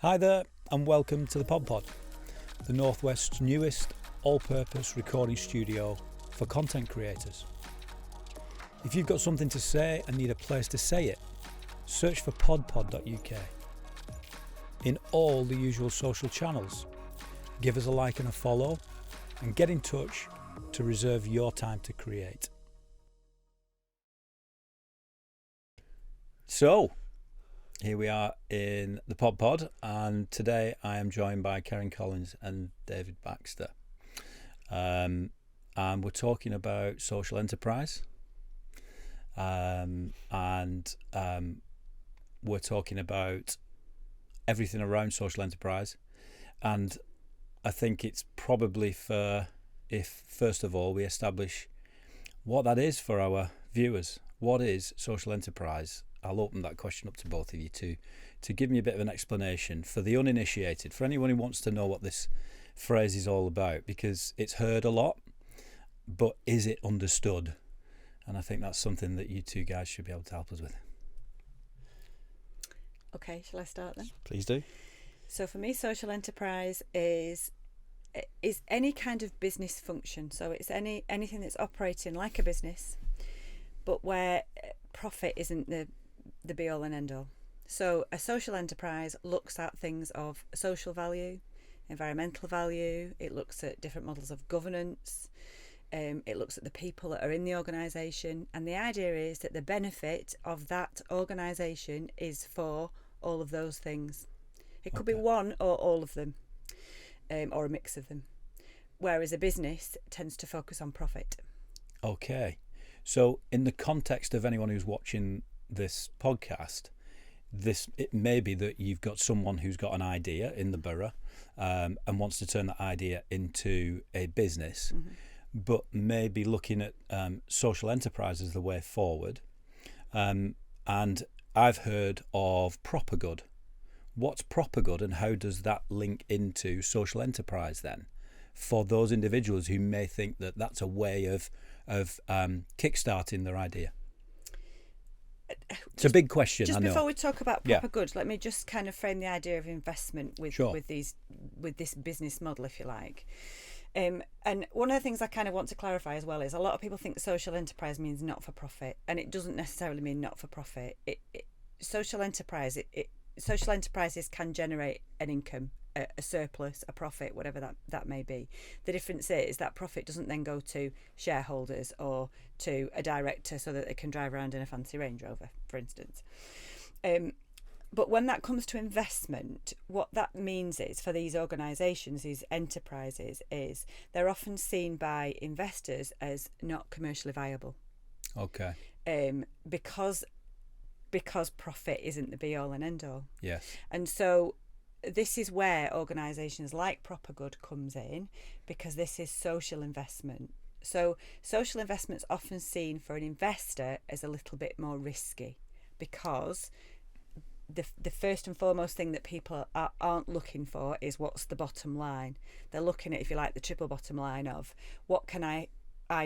Hi there, and welcome to the Pod, the Northwest's newest all-purpose recording studio for content creators. If you've got something to say and need a place to say it, search for podpod.uk. In all the usual social channels, give us a like and a follow, and get in touch to reserve your time to create. So, here we are in the Pod, and today I am joined by Karen Collins and David Baxter. And we're talking about social enterprise. And we're talking about everything around social enterprise. And I think it's probably fair if, first of all, we establish what that is for our viewers. What is social enterprise? I'll open that question up to both of you to give me a bit of an explanation for the uninitiated, for anyone who wants to know what this phrase is all about, because it's heard a lot, but is it understood? And I think that's something that you two guys should be able to help us with. Okay, shall I start then? Please do. So for me, social enterprise is any kind of business function. So it's anything that's operating like a business, but where profit isn't the be all and end all. So a social enterprise looks at things of social value, environmental value. It looks at different models of governance. It looks at the people that are in the organisation, and the idea is that the benefit of that organisation is for all of those things. It could be one or all of them, or a mix of them. Whereas a business tends to focus on profit. Okay. So in the context of anyone who's watching this podcast, it may be that you've got someone who's got an idea in the borough and wants to turn that idea into a business, but maybe looking at social enterprise as the way forward. And I've heard of proper good. What's proper good, and how does that link into social enterprise then, for those individuals who may think that that's a way of kickstarting their idea? It's a big question. Just I know. Before we talk about proper good, let me just kind of frame the idea of investment with this business model, if you like. And one of the things I kind of want to clarify as well is a lot of people think social enterprise means not for profit, and it doesn't necessarily mean not for profit. Social enterprises can generate an income, a surplus, a profit, whatever that may be. The difference is that profit doesn't then go to shareholders or to a director so that they can drive around in a fancy Range Rover, for instance. But when that comes to investment, what that means is for these organisations, these enterprises, is they're often seen by investors as not commercially viable. Okay. Because profit isn't the be all and end all. Yes. And so this is where organisations like Proper Good comes in, because this is social investment. So social investment's often seen for an investor as a little bit more risky, because the first and foremost thing that people aren't looking for is what's the bottom line. They're looking at, if you like, the triple bottom line of what can I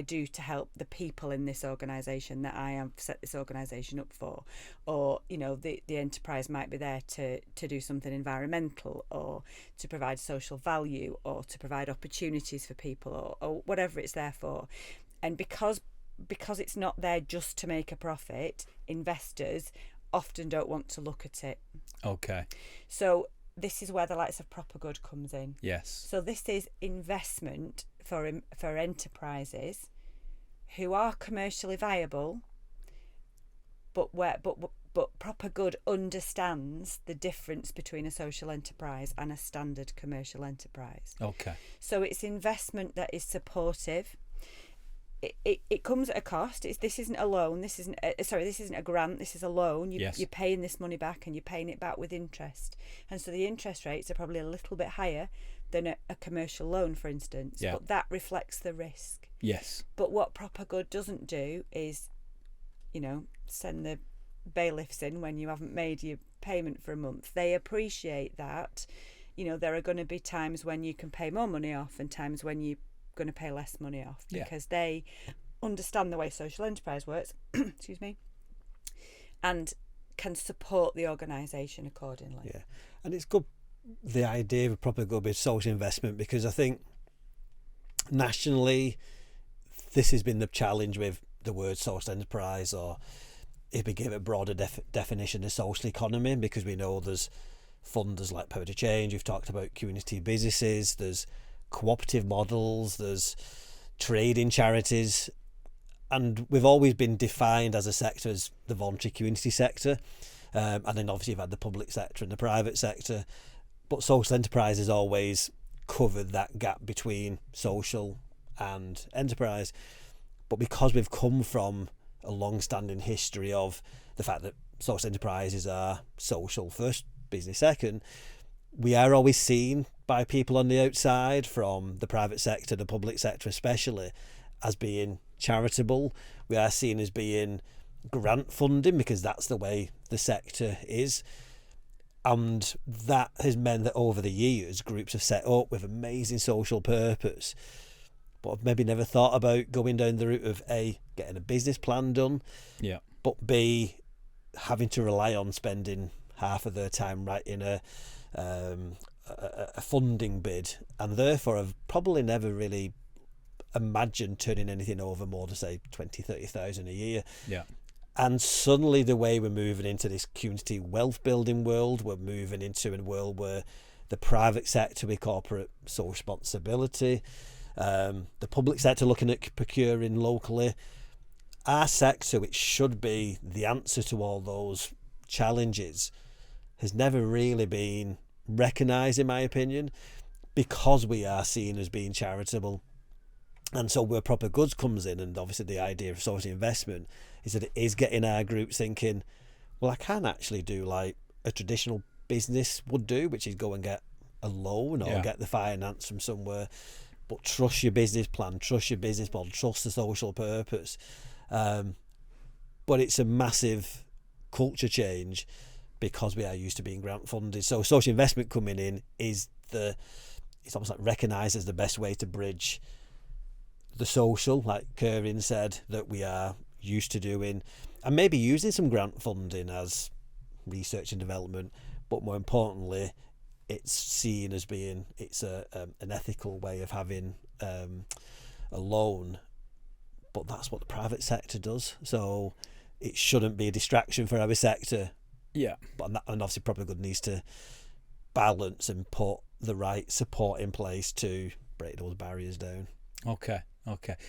do to help the people in this organisation that I have set this organisation up for, or the enterprise might be there to do something environmental, or to provide social value, or to provide opportunities for people, or whatever it's there for. And because it's not there just to make a profit, investors often don't want to look at it. Okay. So this is where the likes of Proper Good comes in. Yes. So this is investment for enterprises who are commercially viable, but Proper Good understands the difference between a social enterprise and a standard commercial enterprise. Okay. So it's investment that is supportive. It comes at a cost. This isn't a loan. This isn't a grant. This is a loan. You're paying this money back, and you're paying it back with interest. And so the interest rates are probably a little bit higher than a commercial loan, for instance. Yeah. But that reflects the risk. Yes. But what Proper Good doesn't do is, send the bailiffs in when you haven't made your payment for a month. They appreciate that. There are going to be times when you can pay more money off and times when you're going to pay less money off, because they understand the way social enterprise works excuse me, and can support the organisation accordingly. Yeah, and it's good the idea of proper good with social investment, because I think nationally this has been the challenge with the word social enterprise, or if we give it a broader definition of social economy, because we know there's funders like Power to Change, we've talked about community businesses, there's cooperative models, there's trading charities, and we've always been defined as a sector as the voluntary community sector, and then obviously you've had the public sector and the private sector, but social enterprise has always covered that gap between social and enterprise. But because we've come from a long-standing history of the fact that social enterprises are social first, business second, we are always seen by people on the outside, from the private sector, the public sector especially, as being charitable. We are seen as being grant funding, because that's the way the sector is. And that has meant that over the years, groups have set up with amazing social purpose, but I've maybe never thought about going down the route of A, getting a business plan done, Yeah. but B, having to rely on spending half of their time writing a funding bid, and therefore I've probably never really imagined turning anything over more than say 20,000-30,000 a year. Yeah. And suddenly the way we're moving into this community wealth building world, we're moving into a world where the private sector with corporate social responsibility, the public sector looking at procuring locally. Our sector, which should be the answer to all those challenges, has never really been recognised, in my opinion, because we are seen as being charitable. And so where proper goods comes in, and obviously the idea of social investment, is that it is getting our groups thinking, well, I can actually do like a traditional business would do, which is go and get a loan or get the finance from somewhere, but trust your business plan, trust your business model, trust the social purpose. But it's a massive culture change because we are used to being grant funded. So social investment coming in is it's almost like recognised as the best way to bridge the social, like Kieran said, that we are used to doing, and maybe using some grant funding as research and development, but more importantly, it's seen as being an ethical way of having a loan. But that's what the private sector does, so it shouldn't be a distraction for our sector. Yeah. And obviously proper good needs to balance and put the right support in place to break those barriers down. Okay.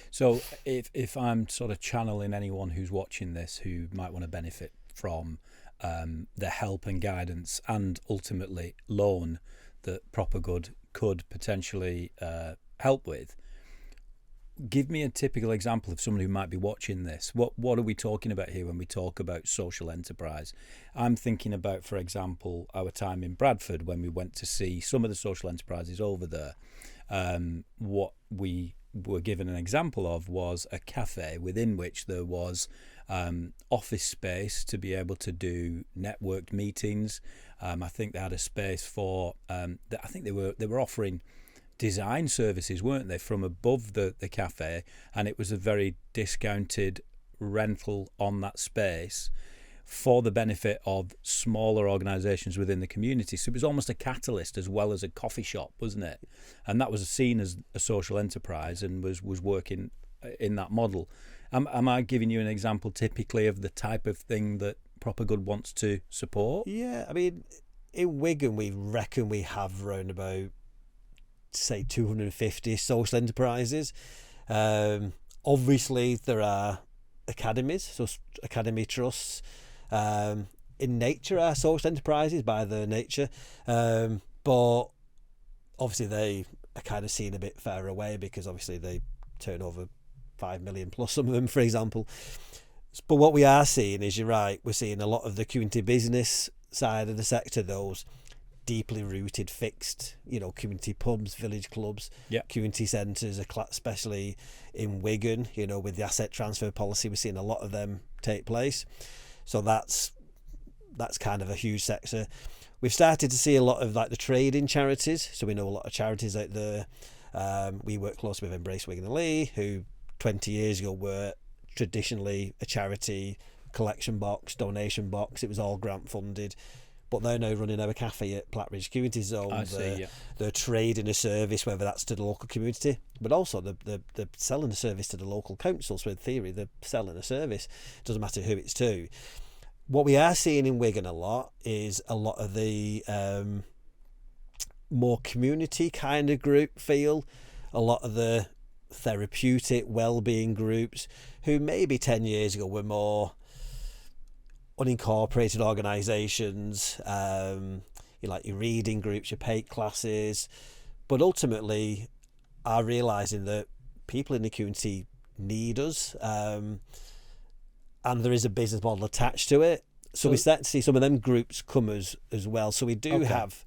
So if I'm sort of channeling anyone who's watching this who might want to benefit from the help and guidance and ultimately loan that Proper Good could potentially help with, give me a typical example of someone who might be watching this. What are we talking about here when we talk about social enterprise? I'm thinking about, for example, our time in Bradford when we went to see some of the social enterprises over there. What we were given an example of was a cafe within which there was office space to be able to do networked meetings. I think they had a space for I think they were offering design services, weren't they, from above the cafe, and it was a very discounted rental on that space for the benefit of smaller organisations within the community. So it was almost a catalyst as well as a coffee shop, wasn't it? And that was seen as a social enterprise and was working in that model. Am I giving you an example typically of the type of thing that Proper Good wants to support? Yeah, I mean, in Wigan we reckon we have around about, say, 250 social enterprises. Obviously there are academies, so academy trusts. In nature are social enterprises by their nature, but obviously they are kind of seen a bit further away because obviously they turn over 5 million plus, some of them, for example. But what we are seeing is, you're right, we're seeing a lot of the community business side of the sector, those deeply rooted, fixed, community pubs, village clubs, community centres, especially in Wigan, with the asset transfer policy, we're seeing a lot of them take place. So that's kind of a huge sector. We've started to see a lot of like the trading charities. So we know a lot of charities out there. We work closely with Embrace Wigan Leigh, who 20 years ago were traditionally a charity collection box, donation box. It was all grant funded. but they're now running our cafe at Plattridge Community Zone. I see, yeah. They're trading a service, whether that's to the local community, but also they're selling a service to the local council. So in theory, they're selling a service. It doesn't matter who it's to. What we are seeing in Wigan a lot is a lot of the more community kind of group feel, a lot of the therapeutic well-being groups who maybe 10 years ago were more unincorporated organisations, like your reading groups, your paid classes, but ultimately are realising that people in the community need us, and there is a business model attached to it. So we start to see some of them groups come as well. So we do have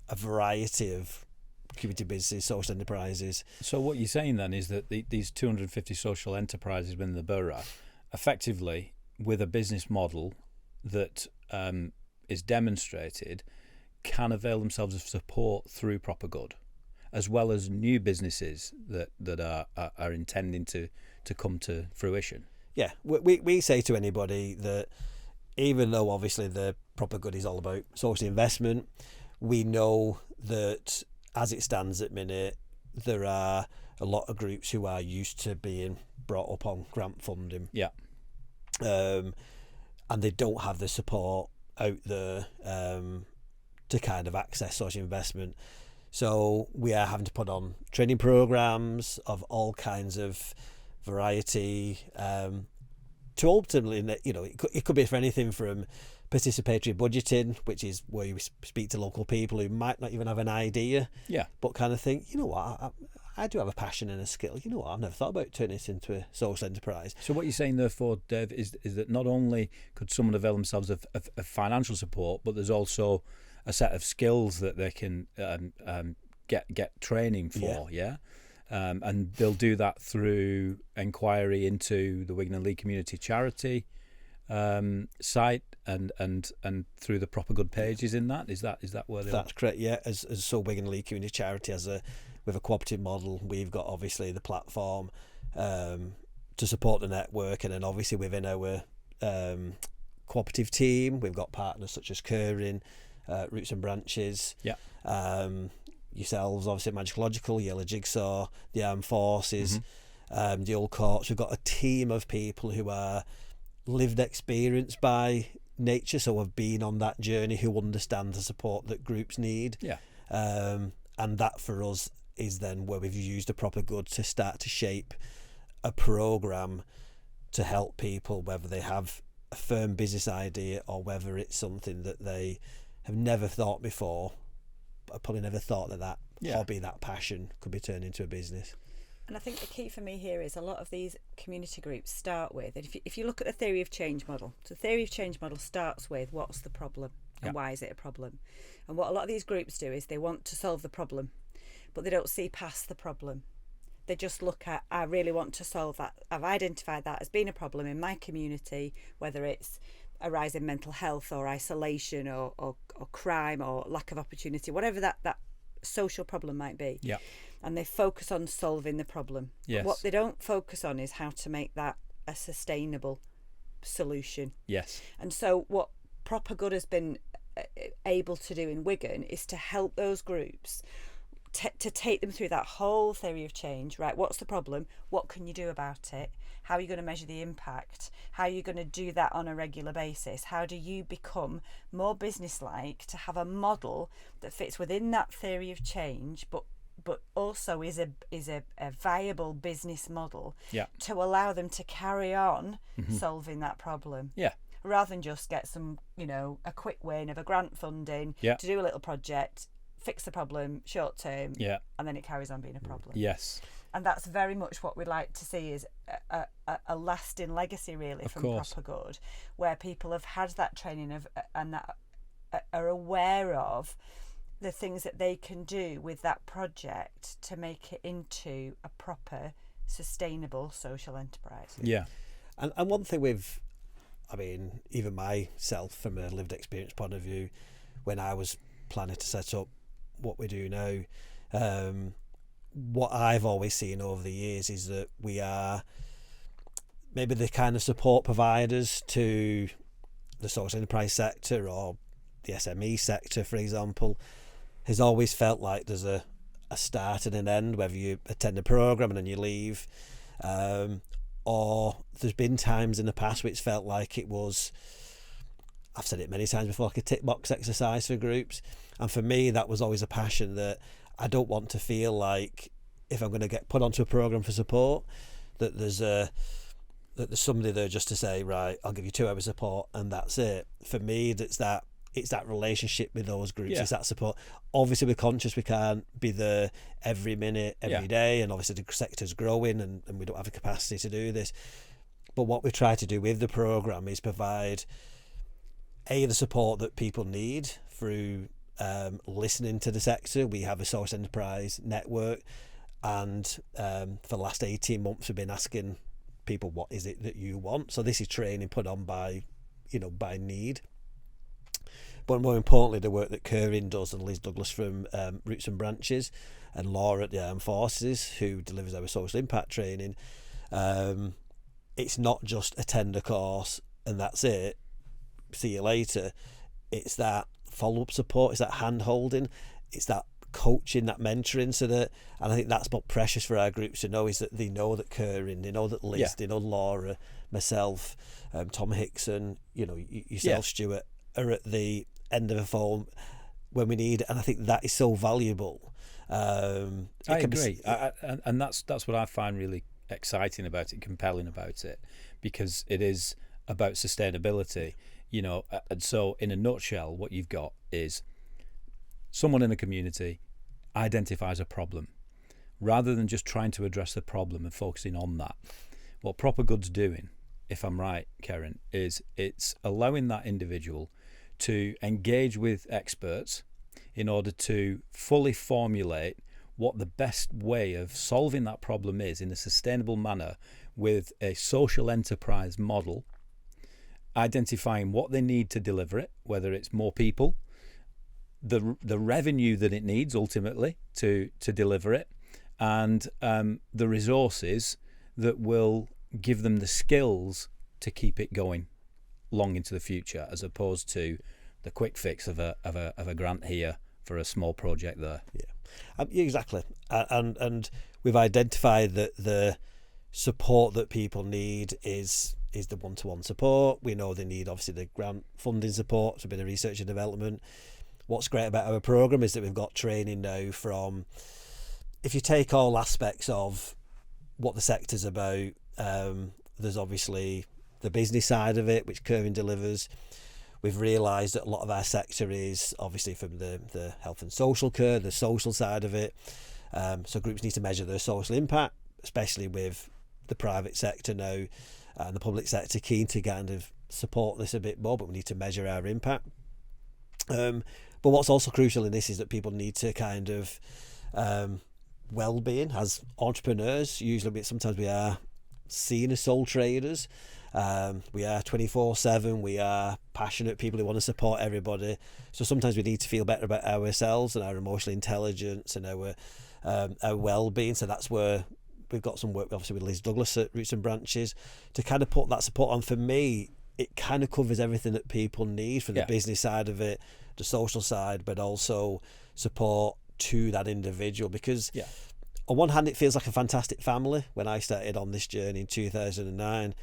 a variety of community businesses, social enterprises. So what you're saying then is that these 250 social enterprises within the borough, effectively, with a business model that is demonstrated, can avail themselves of support through Proper Good, as well as new businesses that are intending to come to fruition. Yeah, we say to anybody that even though obviously the Proper Good is all about social investment, we know that as it stands at minute, there are a lot of groups who are used to being brought up on grant funding. Yeah. And they don't have the support out there to kind of access social investment. So we are having to put on training programs of all kinds of variety to ultimately, it could be for anything from participatory budgeting, which is where you speak to local people who might not even have an idea, but kind of think, you know what, I do have a passion and a skill. You know what, I've never thought about turning this into a social enterprise. So what you're saying, therefore, Dave, is that not only could someone avail themselves of financial support, but there's also a set of skills that they can get training for, and they'll do that through inquiry into the Wigan Leigh Community Charity site and through the Proper Good pages in that. Is that where they That's correct, yeah. As so Wigan Leigh Community Charity with a cooperative model, we've got obviously the platform to support the network, and then obviously within our cooperative team we've got partners such as Currin, Roots and Branches, yourselves obviously Magic Logical, Yellow Jigsaw, the Armed Forces, the Old Courts. We've got a team of people who are lived experience by nature, so have been on that journey, who understand the support that groups need. And that for us is then where we've used a Proper Good to start to shape a programme to help people, whether they have a firm business idea or whether it's something that they have never thought before. I probably never thought that hobby, that passion could be turned into a business. And I think the key for me here is a lot of these community groups start with, and if you look at the theory of change model, so the theory of change model starts with what's the problem and why is it a problem. And what a lot of these groups do is they want to solve the problem, but they don't see past the problem. They just look at, I really want to solve that. I've identified that as being a problem in my community, whether it's a rise in mental health or isolation or crime or lack of opportunity, whatever that social problem might be. And they focus on solving the problem. What they don't focus on is how to make that a sustainable solution. And so what Proper Good has been able to do in Wigan is to help those groups to take them through that whole theory of change. Right, what's the problem? What can you do about it? How are you going to measure the impact? How are you going to do that on a regular basis? How do you become more businesslike to have a model that fits within that theory of change, but also is a viable business model to allow them to carry on solving that problem? Rather than just get some, a quick win of a grant funding to do a little project, fix the problem short term, and then it carries on being a problem. And that's very much what we'd like to see, is a lasting legacy, really, from Proper Good, where people have had that training and that are aware of the things that they can do with that project to make it into a proper, sustainable social enterprise. And one thing even myself, from a lived experience point of view, when I was planning to set up what we do now, what I've always seen over the years is that we are maybe the kind of support providers to the social enterprise sector or the SME sector, for example, has always felt like there's a start and an end, whether you attend a programme and then you leave, or there's been times in the past where it's felt like it was, I've said it many times before, like a tick box exercise for groups. And for me, that was always a passion, that I don't want to feel like if I'm going to get put onto a programme for support, that there's somebody there just to say, right, I'll give you 2 hours support and that's it. For me, it's that relationship with those groups, it's that support. Obviously, we're conscious we can't be there every minute, every day, and obviously the sector's growing and we don't have the capacity to do this. But what we try to do with the programme is provide the support that people need through listening to the sector. We have a social enterprise network, and for the last 18 months we've been asking people, what is it that you want? So this is training put on by need. But more importantly, the work that Kieran does, and Liz Douglas from Roots and Branches, and Laura at the Armed Forces, who delivers our social impact training, it's not just attend a course and that's it, see you later. It's that follow-up support, it's that hand-holding, it's that coaching, that mentoring, and I think that's what precious for our groups to know, is that they know that Kieran, they know that Liz, they know Laura, myself, Tom Hickson, yourself, Stuart, are at the end of a phone when we need it. And I think that is so valuable. I agree, and that's what I find really exciting about it, compelling about it, because it is about sustainability, and so in a nutshell, what you've got is someone in a community identifies a problem. Rather than just trying to address the problem and focusing on that, what Proper Good's doing, if I'm right, Karen, is it's allowing that individual to engage with experts in order to fully formulate what the best way of solving that problem is in a sustainable manner with a social enterprise model, identifying what they need to deliver it, whether it's more people, the revenue that it needs ultimately to deliver it, and the resources that will give them the skills to keep it going long into the future, as opposed to the quick fix of a grant here for a small project there. Exactly. And we've identified that the support that people need is the one-to-one support. We know they need obviously the grant funding support, so a bit of research and development. What's great about our programme is that we've got training now from, if you take all aspects of what the sector's about, there's obviously the business side of it, which Kieran delivers. We've realised that a lot of our sector is obviously from the health and social care, the social side of it. So groups need to measure their social impact, especially with the private sector now and the public sector keen to kind of support this a bit more, but we need to measure our impact. But what's also crucial in this is that people need to kind of well-being as entrepreneurs. Sometimes we are seen as sole traders. We are 24/7. We are passionate people who want to support everybody. So sometimes we need to feel better about ourselves and our emotional intelligence and our well-being. So that's where we've got some work, obviously, with Liz Douglas at Roots and Branches to kind of put that support on. For me, it kind of covers everything that people need, from the business side of it, the social side, but also support to that individual. Because on one hand, it feels like a fantastic family. When I started on this journey in 2009,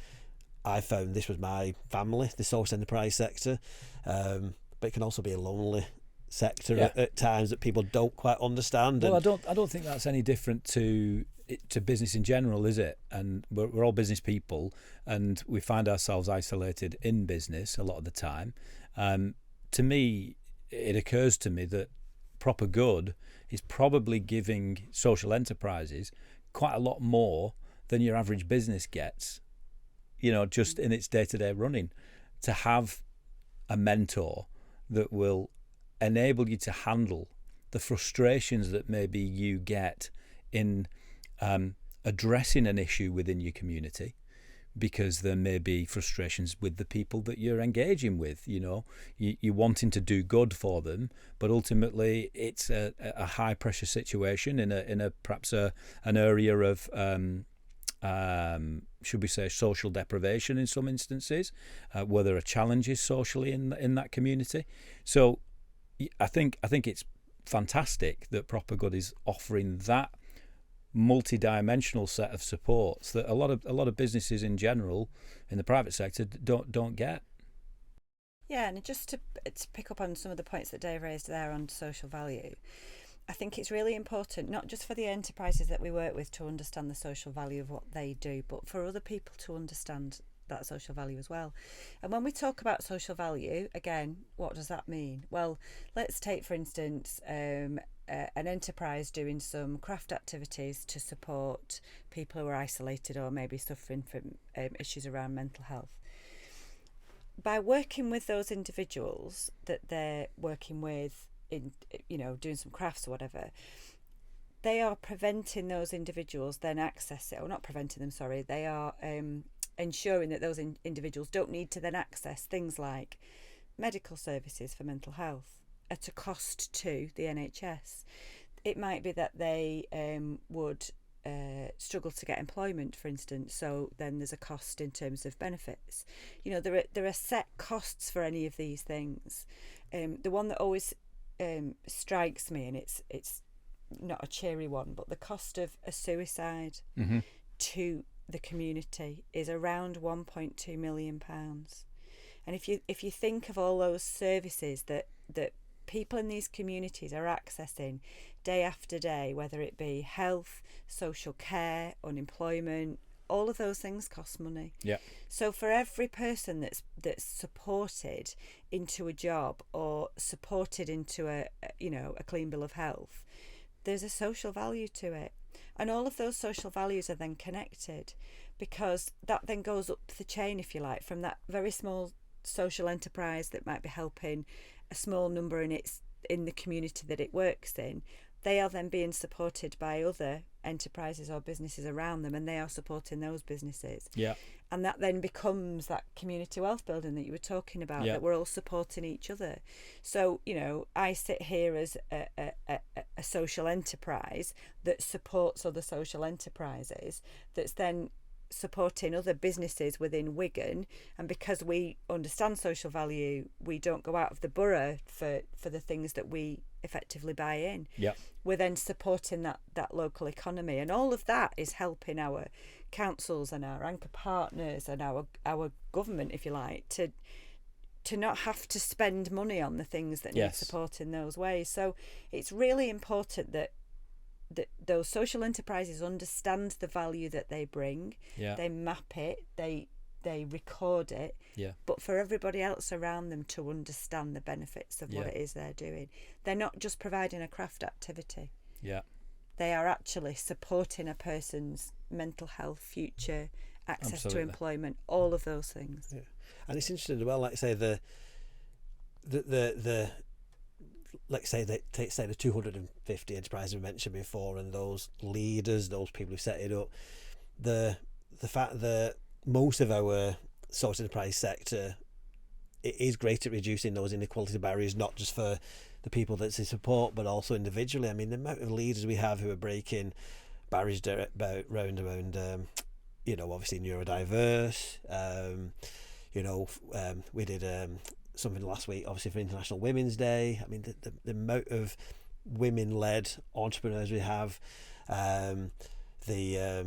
I found this was my family, the social enterprise sector. But it can also be a lonely sector at times that people don't quite understand. Well, I don't think that's any different to business in general, is it? And we're all business people, and we find ourselves isolated in business a lot of the time. To me, it occurs to me that Proper Good is probably giving social enterprises quite a lot more than your average business gets, just in its day-to-day running. To have a mentor that will enable you to handle the frustrations that maybe you get in addressing an issue within your community, because there may be frustrations with the people that you're engaging with. You're wanting to do good for them, but ultimately it's a high pressure situation in a perhaps an area of should we say, social deprivation in some instances, where there are challenges socially in that community. So I think it's fantastic that Proper Good is offering that multi-dimensional set of supports that a lot of businesses in general in the private sector don't get. Yeah, and just to pick up on some of the points that Dave raised there on social value, I think it's really important, not just for the enterprises that we work with to understand the social value of what they do, but for other people to understand that social value as well. And when we talk about social value, again, what does that mean? Well, let's take, for instance, an enterprise doing some craft activities to support people who are isolated or maybe suffering from issues around mental health. By working with those individuals that they're working with in, doing some crafts or whatever, they are preventing those individuals then accessing, or not preventing them, sorry, they are ensuring that those individuals don't need to then access things like medical services for mental health at a cost to the NHS. It might be that they would struggle to get employment, for instance, so then there's a cost in terms of benefits. There are set costs for any of these things. The one that always strikes me, and it's not a cheery one, but the cost of a suicide to the community is around £1.2 million. And if you think of all those services that people in these communities are accessing day after day, whether it be health, social care, unemployment, all of those things cost money. Yeah. So for every person that's supported into a job or supported into a clean bill of health, there's a social value to it. And all of those social values are then connected, because that then goes up the chain, if you like, from that very small social enterprise that might be helping a small number in the community that it works in. They are then being supported by other enterprises or businesses around them, and they are supporting those businesses. Yeah. And that then becomes that community wealth building that you were talking about, that we're all supporting each other. So, I sit here as a social enterprise that supports other social enterprises, that's then supporting other businesses within Wigan, and because we understand social value, we don't go out of the borough for the things that we effectively buy in. Yeah. We're then supporting that local economy, and all of that is helping our councils and our anchor partners and our government, if you like, to not have to spend money on the things that need support in those ways. So it's really important that those social enterprises understand the value that they bring. They map it, they record it, but for everybody else around them to understand the benefits of what it is they're doing. They're not just providing a craft activity. They are actually supporting a person's mental health, future, access to employment, all of those things. And it's interesting as well, like say the like say the 250 enterprises we mentioned before, and those leaders, those people who set it up, the fact that most of our social enterprise sector, it is great at reducing those inequality barriers, not just for the people that they support, but also individually. I mean, the amount of leaders we have who are breaking barriers around obviously neurodiverse. We did something last week, obviously, for International Women's Day. I mean, the amount of women-led entrepreneurs we have, the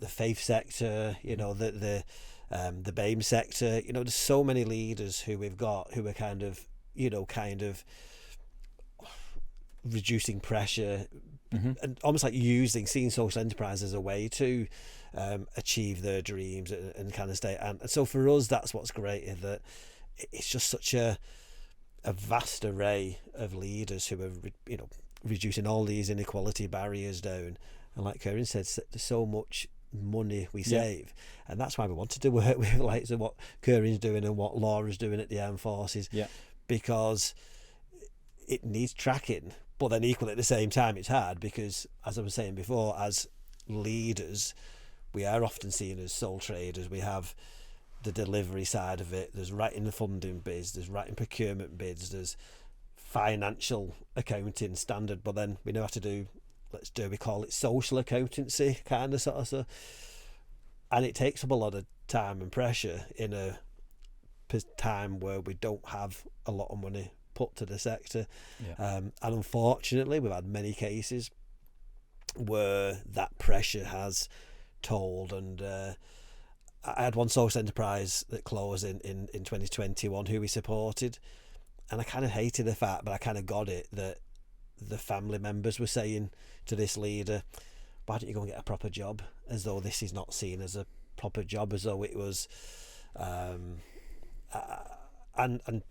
faith sector, the BAME sector. There's so many leaders who we've got who are kind of reducing pressure, and almost like seeing social enterprise as a way to achieve their dreams and kind of stay. And so for us, that's what's great, is that it's just such a vast array of leaders who are reducing all these inequality barriers down. And like Karen said, there's so much money we save, and that's why we wanted to work with like what Karen's doing and what Laura's doing at the Armed Forces, because it needs tracking, but then equally at the same time it's hard, because as I was saying before, as leaders we are often seen as sole traders. We have the delivery side of it, there's writing the funding bids, there's writing procurement bids, there's financial accounting standard, but then we know how to do we call it social accountancy kind of sort of stuff, and it takes up a lot of time and pressure in a time where we don't have a lot of money put to the sector. And unfortunately we've had many cases where that pressure has told, and I had one social enterprise that closed in 2021 who we supported, and I kind of hated the fact, but I kind of got it, that the family members were saying to this leader, why don't you go and get a proper job, as though this is not seen as a proper job, as though it was and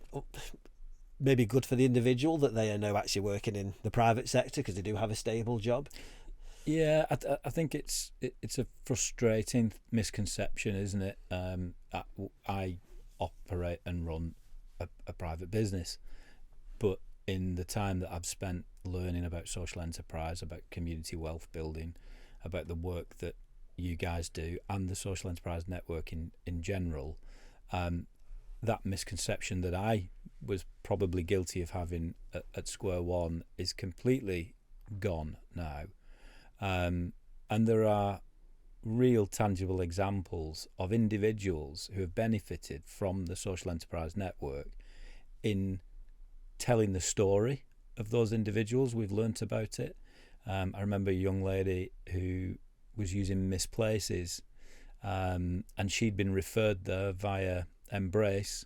maybe good for the individual that they are now actually working in the private sector because they do have a stable job. Yeah, I think it's a frustrating misconception, isn't it? I operate and run a private business, but in the time that I've spent learning about social enterprise, about community wealth building, about the work that you guys do and the social enterprise network in general, that misconception that I was probably guilty of having at square one is completely gone now. And there are real tangible examples of individuals who have benefited from the social enterprise network in telling the story of those individuals. We've learnt about it. I remember a young lady who was using misplaces, and she'd been referred there via Embrace,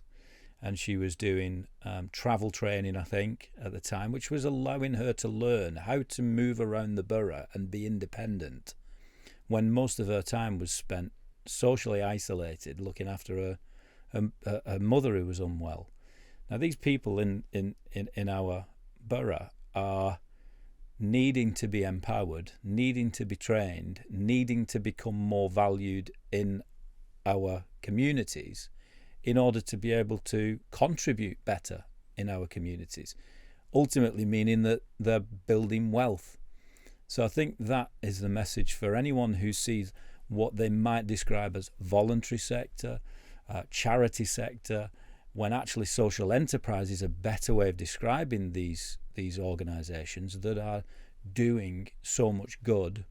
and she was doing travel training, I think, at the time, which was allowing her to learn how to move around the borough and be independent, when most of her time was spent socially isolated, looking after her mother who was unwell. Now, these people in our borough are needing to be empowered, needing to be trained, needing to become more valued in our communities in order to be able to contribute better in our communities, ultimately meaning that they're building wealth. So I think that is the message for anyone who sees what they might describe as voluntary sector, charity sector, when actually social enterprise is a better way of describing these organisations that are doing so much good,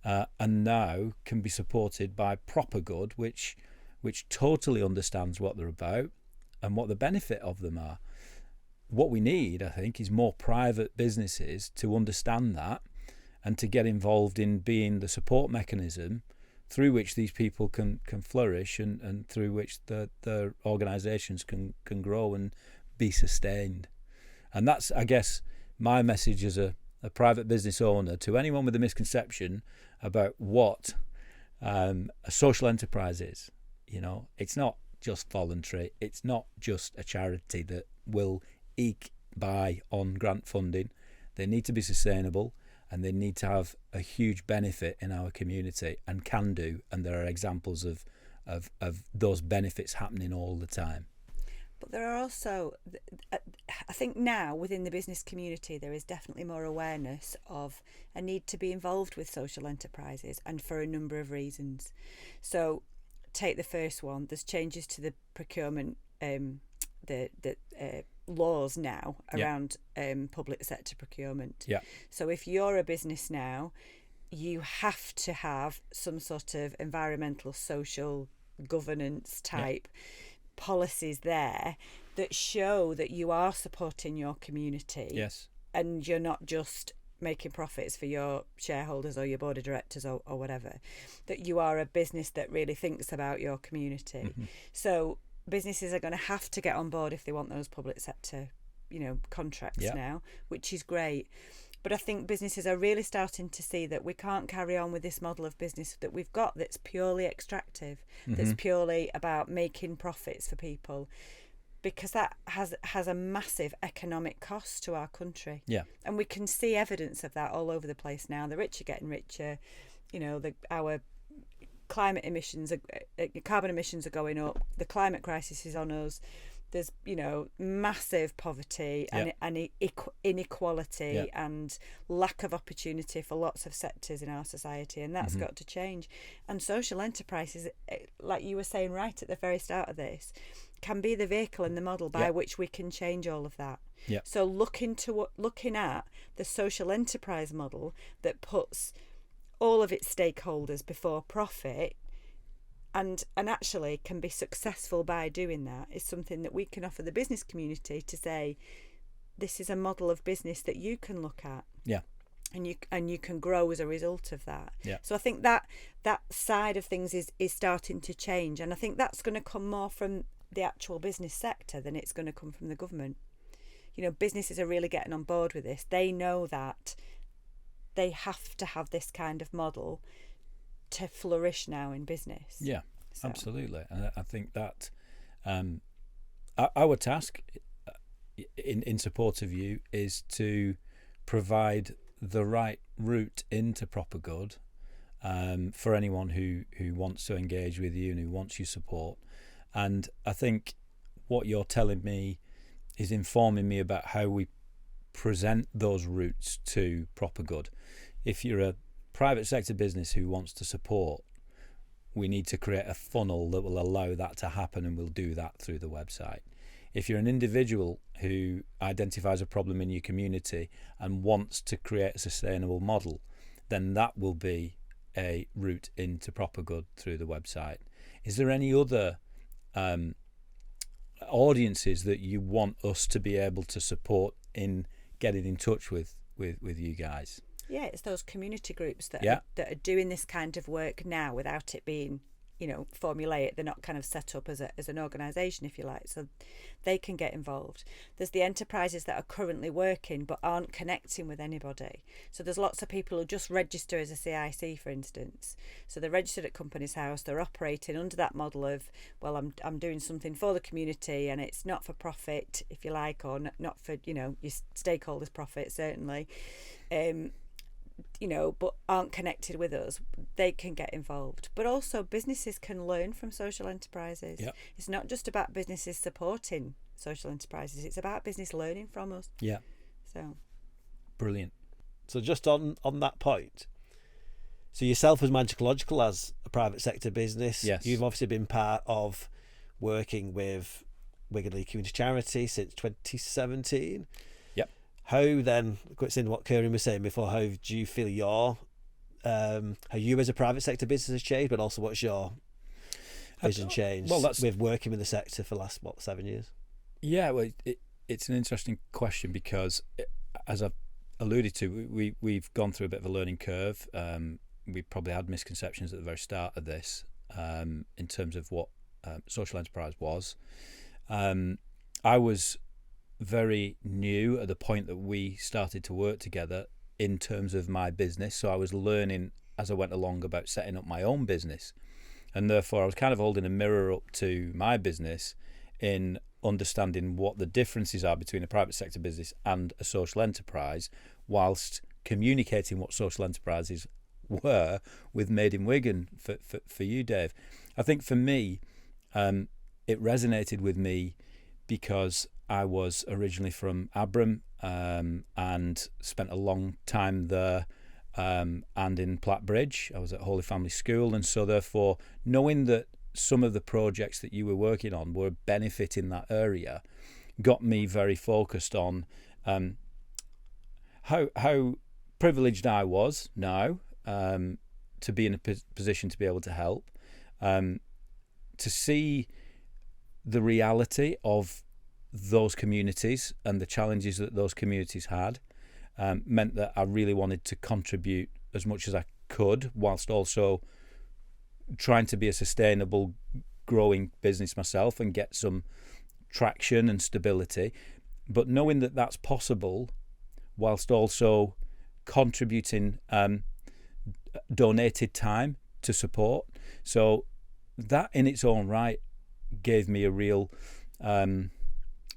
and now can be supported by proper good, which totally understands what they're about and what the benefit of them are. What we need, I think, is more private businesses to understand that and to get involved in being the support mechanism through which these people can flourish, and through which the organisations can grow and be sustained. And that's, I guess, my message as a private business owner to anyone with a misconception about what a social enterprise is. You know, it's not just voluntary. It's not just a charity that will eke by on grant funding. They need to be sustainable, and they need to have a huge benefit in our community, and can do. And there are examples of those benefits happening all the time. But there are also, I think now within the business community, there is definitely more awareness of a need to be involved with social enterprises, and for a number of reasons. So take the first one, there's changes to the procurement, the laws now around public sector procurement. Yeah. So if you're a business now, you have to have some sort of environmental, social, governance type policies there that show that you are supporting your community. Yes. And you're not just making profits for your shareholders or your board of directors or whatever, that you are a business that really thinks about your community. Mm-hmm. So businesses are going to have to get on board if they want those public sector, contracts now, which is great. But I think businesses are really starting to see that we can't carry on with this model of business that we've got that's purely extractive, that's purely about making profits for people, because that has a massive economic cost to our country. Yeah. And we can see evidence of that all over the place now. The rich are getting richer. Our climate emissions, carbon emissions are going up. The climate crisis is on us. There's, massive poverty and inequality and lack of opportunity for lots of sectors in our society, and that's got to change. And social enterprises, like you were saying right at the very start of this, can be the vehicle and the model by which we can change all of that. Yeah. So looking at the social enterprise model that puts all of its stakeholders before profit and actually can be successful by doing that is something that we can offer the business community to say, this is a model of business that you can look at. Yeah. And you can grow as a result of that. Yeah. So I think that side of things is starting to change, and I think that's going to come more from the actual business sector than it's going to come from the government. You know, businesses are really getting on board with this. They know that they have to have this kind of model to flourish now in business. Yeah, so. Absolutely. And I think that our task in support of you is to provide the right route into proper good for anyone who wants to engage with you and who wants your support. And I think what you're telling me is informing me about how we present those routes to proper good. If you're a private sector business who wants to support, we need to create a funnel that will allow that to happen, and we'll do that through the website. If you're an individual who identifies a problem in your community and wants to create a sustainable model, then that will be a route into proper good through the website. Is there any other audiences that you want us to be able to support in getting in touch with you guys? Yeah, it's those community groups that are doing this kind of work now without it being, you know, formulaic. They're not kind of set up as an organisation, if you like, so they can get involved. There's the enterprises that are currently working but aren't connecting with anybody. So there's lots of people who just register as a CIC, for instance. So they're registered at Companies House. They're operating under that model of, well, I'm doing something for the community, and it's not for profit, if you like, or not for, you know, your stakeholders' profit, certainly. You know, but aren't connected with us. They can get involved. But also businesses can learn from social enterprises. Yep. It's not just about businesses supporting social enterprises, it's about business learning from us. Yeah. So brilliant. So just on that point, so yourself as Magical as a private sector business, yes, you've obviously been part of working with Wigan Leigh Community Charity since 2017. How then, in what Kieran was saying before, how do you feel how you as a private sector business has changed, but also what's your vision changed with working with the sector for the last, 7 years? Yeah, well, it's an interesting question because, as I've alluded to, we've gone through a bit of a learning curve. We probably had misconceptions at the very start of this in terms of what social enterprise was. I was very new at the point that we started to work together in terms of my business, so I was learning as I went along about setting up my own business, and therefore I was kind of holding a mirror up to my business in understanding what the differences are between a private sector business and a social enterprise, whilst communicating what social enterprises were with Made in Wigan for you, Dave. I think for me, it resonated with me because I was originally from Abram and spent a long time there and in Plattbridge. I was at Holy Family School, and so therefore knowing that some of the projects that you were working on were benefiting that area got me very focused on how privileged I was now to be in a position to be able to help, to see the reality of those communities and the challenges that those communities had, meant that I really wanted to contribute as much as I could, whilst also trying to be a sustainable, growing business myself and get some traction and stability. But knowing that that's possible, whilst also contributing donated time to support. So that in its own right gave me a real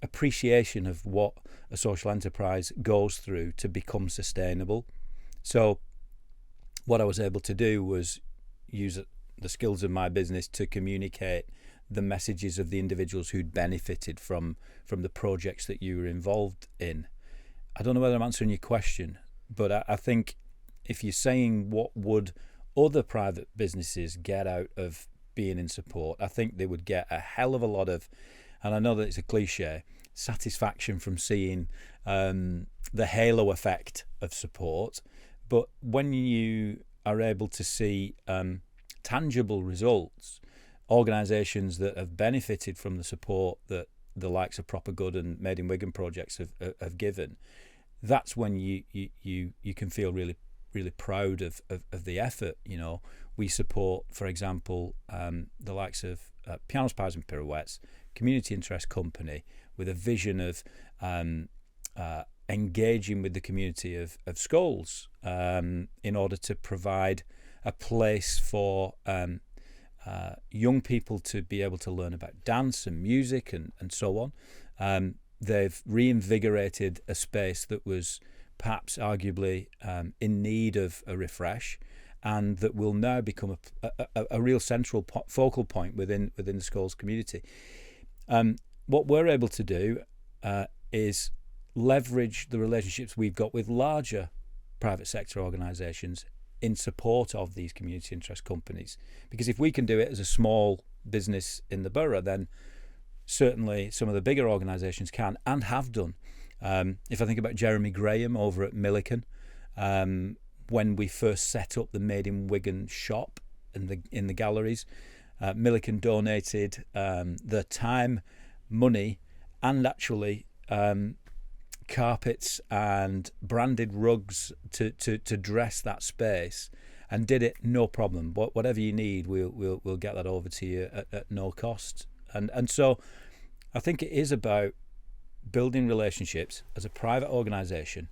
appreciation of what a social enterprise goes through to become sustainable. So what I was able to do was use the skills of my business to communicate the messages of the individuals who'd benefited from the projects that you were involved in. I don't know whether I'm answering your question, but I think if you're saying what would other private businesses get out of being in support, I think they would get a hell of a lot of and I know that it's a cliche, satisfaction from seeing the halo effect of support. But when you are able to see tangible results, organisations that have benefited from the support that the likes of Proper Good and Made in Wigan projects have given, that's when you can feel really proud of the effort. You know, we support, for example, the likes of Pianos, Pies and Pirouettes, community interest company with a vision of engaging with the community of schools in order to provide a place for young people to be able to learn about dance and music and so on. They've reinvigorated a space that was perhaps arguably in need of a refresh, and that will now become a real central focal point within the schools community. What we're able to do is leverage the relationships we've got with larger private sector organisations in support of these community interest companies. Because if we can do it as a small business in the borough, then certainly some of the bigger organisations can and have done. If I think about Jeremy Graham over at Milliken, when we first set up the Made in Wigan shop in the galleries, Milliken donated their time, money, and actually carpets and branded rugs to dress that space, and did it no problem. Whatever you need, we'll get that over to you at no cost. And so I think it is about building relationships as a private organisation,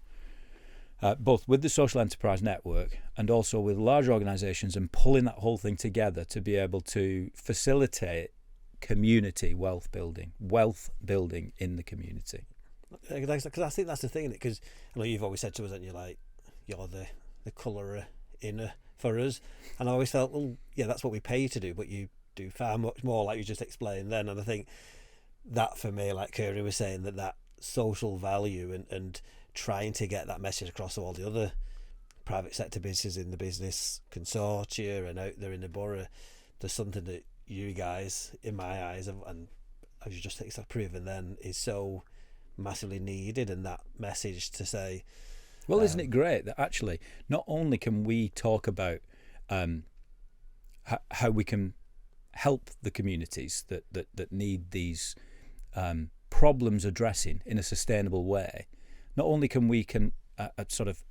both with the social enterprise network and also with large organisations, and pulling that whole thing together to be able to facilitate community wealth building in the community. Because I think that's the thing, because I know you've always said to us that you're the colourer in for us, and I always felt, well, yeah, that's what we pay you to do, but you do far much more, like you just explained then. And I think that for me, like Kieran was saying, that social value and trying to get that message across to all the other private sector businesses in the business consortia and out there in the borough, there's something that you guys, in my eyes, and as you just proven then, is so massively needed. And that message to say, well, isn't it great that actually not only can we talk about how we can help the communities that need these problems addressing in a sustainable way, not only can we sort of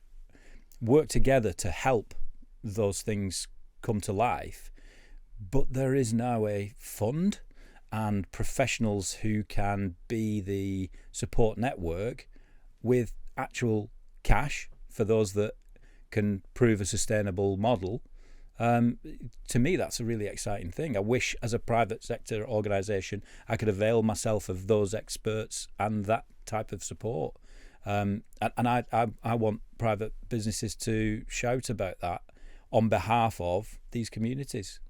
work together to help those things come to life, but there is now a fund and professionals who can be the support network with actual cash for those that can prove a sustainable model. To me, that's a really exciting thing. I wish, as a private sector organisation, I could avail myself of those experts and that type of support. And I want private businesses to shout about that on behalf of these communities.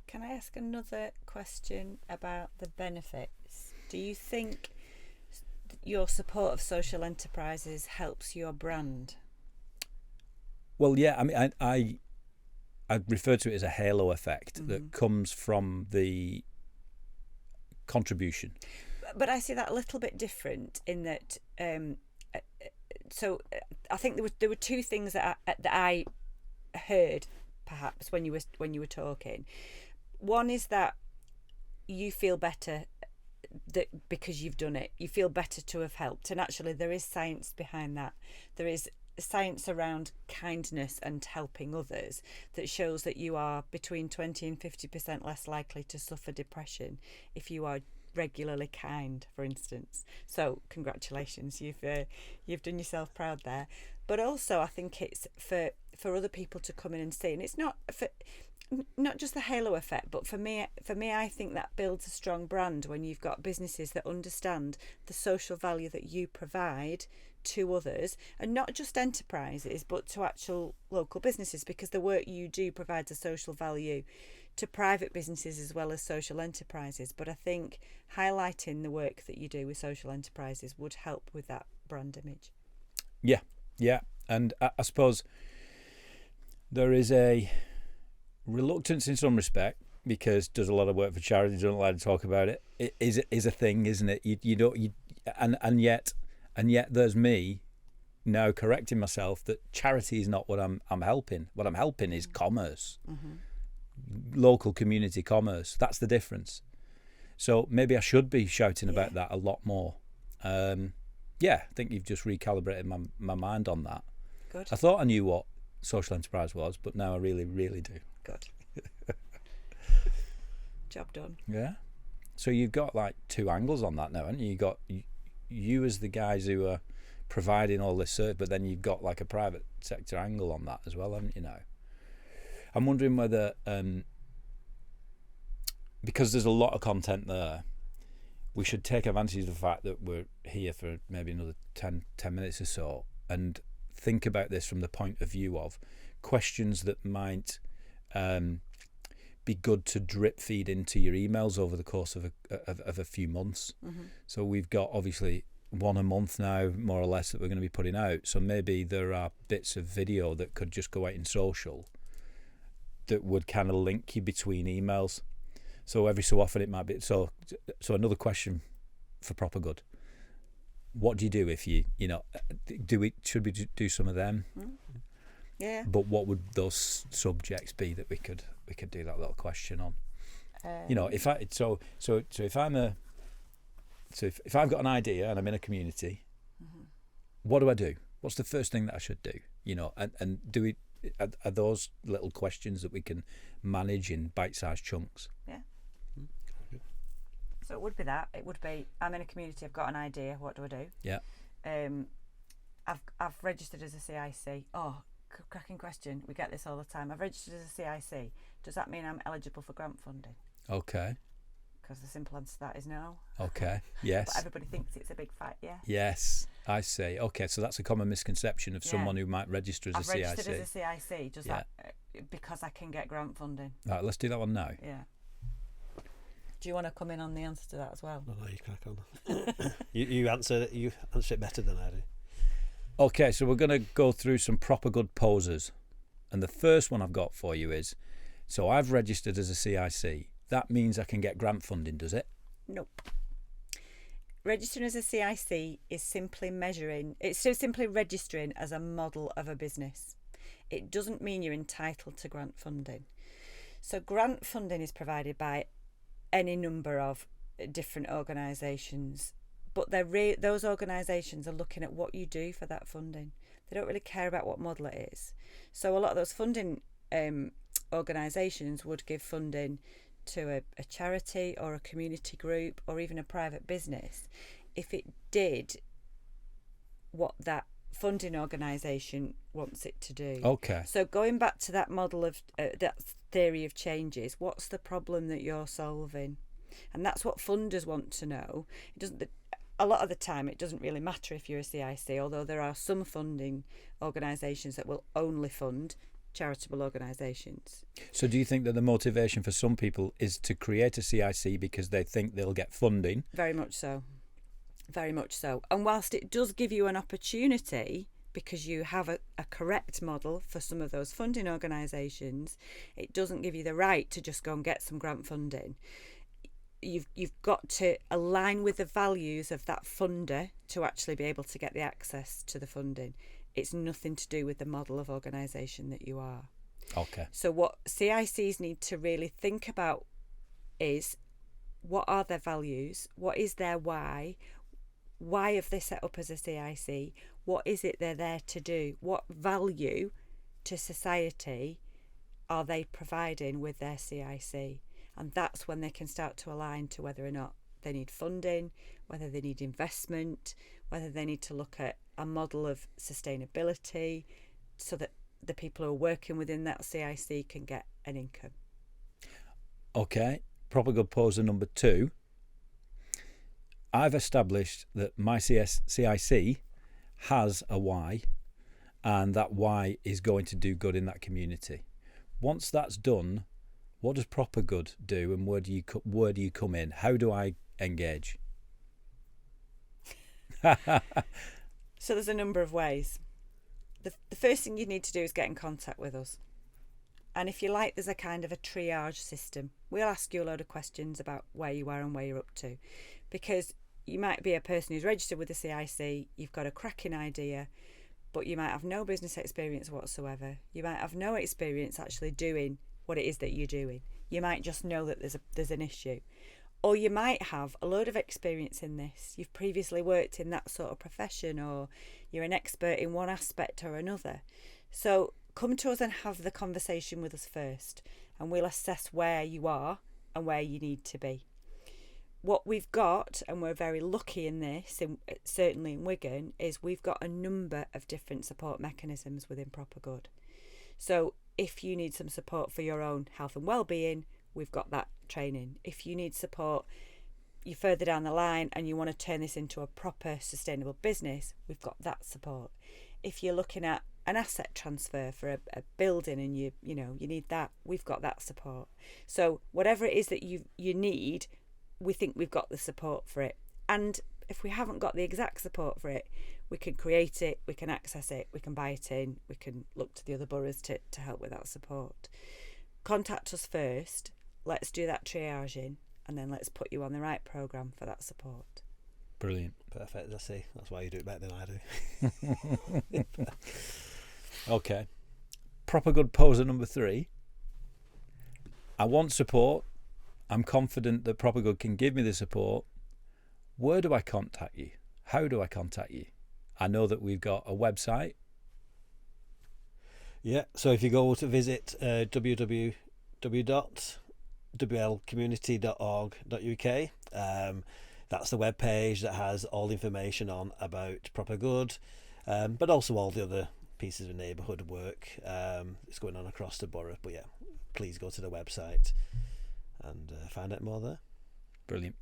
Can I ask another question about the benefits? Do you think your support of social enterprises helps your brand? Well, yeah. I mean, I refer to it as a halo effect that comes from the contribution. But I see that a little bit different in that. So I think there were two things that I heard perhaps when you were talking. One is that you feel better that because you've done it, you feel better to have helped, and actually there is science behind that. There is science around kindness and helping others that shows that you are between 20 and 50% less likely to suffer depression if you are regularly kind, for instance. So congratulations, you've done yourself proud there. But also I think it's for other people to come in and see, and it's not just the halo effect, but for me I think that builds a strong brand when you've got businesses that understand the social value that you provide to others, and not just enterprises but to actual local businesses, because the work you do provides a social value to private businesses as well as social enterprises. But I think highlighting the work that you do with social enterprises would help with that brand image. Yeah, and I suppose there is a reluctance in some respect because does a lot of work for charity, don't like to talk about it. It is a thing, isn't it? You don't and yet there's me now correcting myself that charity is not what I'm helping. What I'm helping is commerce, local community commerce. That's the difference. So maybe I should be shouting about that a lot more. I think you've just recalibrated my mind on that. Good. I thought I knew what social enterprise was, but now I really, really do. Good. Job done. Yeah. So you've got like two angles on that now, haven't you? You got you as the guys who are providing all this service, but then you've got like a private sector angle on that as well, haven't you now? I'm wondering whether, because there's a lot of content there, we should take advantage of the fact that we're here for maybe another 10 minutes or so and think about this from the point of view of questions that might be good to drip feed into your emails over the course of a few months. So we've got obviously one a month now, more or less, that we're going to be putting out. So maybe there are bits of video that could just go out in social that would kind of link you between emails. So every so often it might be. So another question for Proper Good. What do you do if should we do some of them? Yeah. But what would those subjects be that we could do that little question on? If I've got an idea and I'm in a community, what do I do? What's the first thing that I should do? And do we are those little questions that we can manage in bite-sized chunks? Yeah. So it would be that. It would be, I'm in a community, I've got an idea, what do I do? Yeah. I've registered as a CIC. Oh, cracking question. We get this all the time. I've registered as a CIC. Does that mean I'm eligible for grant funding? Okay. Because the simple answer to that is no. Okay. Yes. But everybody thinks it's a big fight, yeah? Yes, I see. Okay, so that's a common misconception of someone who might register as a CIC. I've registered as a CIC. Does that because I can get grant funding? Right, let's do that one now. Yeah. Do you want to come in on the answer to that as well? No, you crack on. you answer it better than I do. Okay, so we're going to go through some Proper Good poses. And the first one I've got for you is, so I've registered as a CIC. That means I can get grant funding, does it? Nope. Registering as a CIC is simply simply registering as a model of a business. It doesn't mean you're entitled to grant funding. So grant funding is provided by any number of different organisations, but those organisations are looking at what you do for that funding. They don't really care about what model it is. So a lot of those funding organisations would give funding to a charity or a community group or even a private business if it did what that funding organisation wants it to do. Okay. So going back to that model of that theory of changes, what's the problem that you're solving? And that's what funders want to know. A lot of the time it doesn't really matter if you're a CIC, although there are some funding organisations that will only fund charitable organisations. So do you think that the motivation for some people is to create a CIC because they think they'll get funding? Very much so. Very much so. And whilst it does give you an opportunity, because you have a correct model for some of those funding organisations, it doesn't give you the right to just go and get some grant funding. You've got to align with the values of that funder to actually be able to get the access to the funding. It's nothing to do with the model of organisation that you are. Okay. So what CICs need to really think about is, what are their values? What is their why? Why have they set up as a CIC? What is it they're there to do? What value to society are they providing with their CIC? And that's when they can start to align to whether or not they need funding, whether they need investment, whether they need to look at a model of sustainability so that the people who are working within that CIC can get an income. Okay, Proper Good poser number 2. I've established that my CIC has a why, and that why is going to do good in that community. Once that's done, what does Proper Good do, and where do you come in? How do I engage? So there's a number of ways. The first thing you need to do is get in contact with us. And if you like, there's a kind of a triage system. We'll ask you a load of questions about where you are and where you're up to, because you might be a person who's registered with the CIC, you've got a cracking idea, but you might have no business experience whatsoever. You might have no experience actually doing what it is that you're doing. You might just know that there's an issue. Or you might have a load of experience in this. You've previously worked in that sort of profession, or you're an expert in one aspect or another. So come to us and have the conversation with us first, and we'll assess where you are and where you need to be. What we've got, and we're very lucky in this, certainly in Wigan, is we've got a number of different support mechanisms within Proper Good. So if you need some support for your own health and well-being, we've got that training. If you need support, you're further down the line and you want to turn this into a proper sustainable business, we've got that support. If you're looking at an asset transfer for a building and you need that, we've got that support. So whatever it is that you need, we think we've got the support for it. And if we haven't got the exact support for it, we can create it, we can access it, we can buy it in, we can look to the other boroughs to help with that support. Contact us first, let's do that triaging, and then let's put you on the right programme for that support. Brilliant. Perfect. I see. That's why you do it better than I do. Okay. Proper Good poser number 3. I want support. I'm confident that Proper Good can give me the support. Where do I contact you? How do I contact you? I know that we've got a website. Yeah, so if you go to visit www.wlcommunity.org.uk, that's the web page that has all the information on about Proper Good, but also all the other pieces of neighbourhood work that's going on across the borough. But yeah, please go to the website and find out more there. Brilliant.